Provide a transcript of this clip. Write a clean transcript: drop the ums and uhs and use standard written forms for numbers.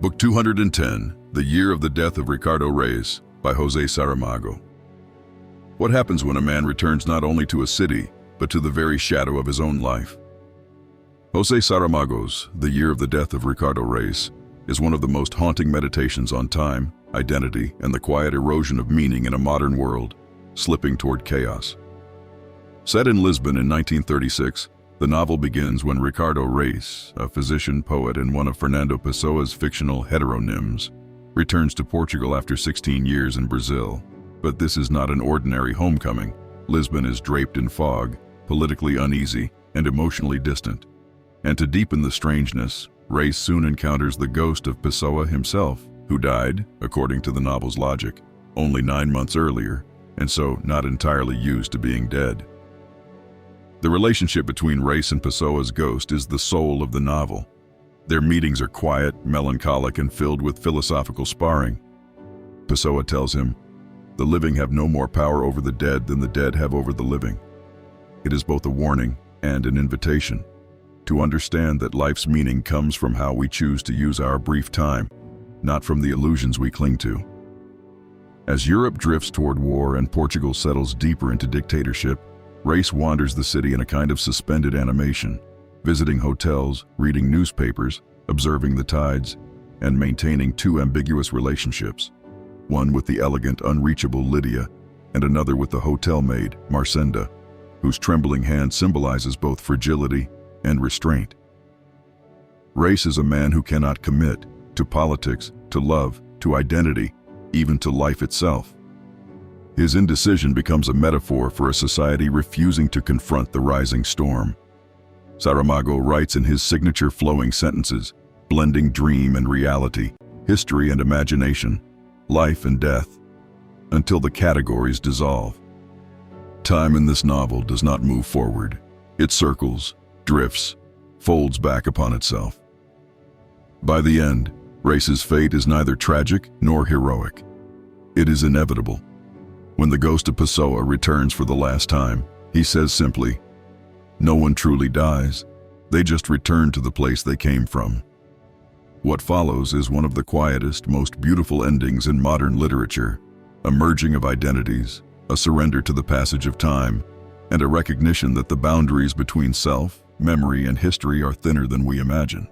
Book 210, The Year of the Death of Ricardo Reis, by José Saramago. What happens when a man returns not only to a city, but to the very shadow of his own life? José Saramago's The Year of the Death of Ricardo Reis is one of the most haunting meditations on time, identity, and the quiet erosion of meaning in a modern world, slipping toward chaos. Set in Lisbon in 1936, the novel begins when Ricardo Reis, a physician, poet, and one of Fernando Pessoa's fictional heteronyms, returns to Portugal after 16 years in Brazil. But this is not an ordinary homecoming. Lisbon is draped in fog, politically uneasy, and emotionally distant. And to deepen the strangeness, Reis soon encounters the ghost of Pessoa himself, who died, according to the novel's logic, only 9 months earlier, and so not entirely used to being dead. The relationship between Reis and Pessoa's ghost is the soul of the novel. Their meetings are quiet, melancholic, and filled with philosophical sparring. Pessoa tells him, "The living have no more power over the dead than the dead have over the living." It is both a warning and an invitation to understand that life's meaning comes from how we choose to use our brief time, not from the illusions we cling to. As Europe drifts toward war and Portugal settles deeper into dictatorship, Reis wanders the city in a kind of suspended animation, visiting hotels, reading newspapers, observing the tides, and maintaining two ambiguous relationships, one with the elegant, unreachable Lydia, and another with the hotel maid, Marcenda, whose trembling hand symbolizes both fragility and restraint. Reis is a man who cannot commit to politics, to love, to identity, even to life itself. His indecision becomes a metaphor for a society refusing to confront the rising storm. Saramago writes in his signature flowing sentences, blending dream and reality, history and imagination, life and death, until the categories dissolve. Time in this novel does not move forward. It circles, drifts, folds back upon itself. By the end, Reis's fate is neither tragic nor heroic. It is inevitable. When the ghost of Pessoa returns for the last time, he says simply, "No one truly dies. They just return to the place they came from." What follows is one of the quietest, most beautiful endings in modern literature, a merging of identities, a surrender to the passage of time, and a recognition that the boundaries between self, memory, and history are thinner than we imagine.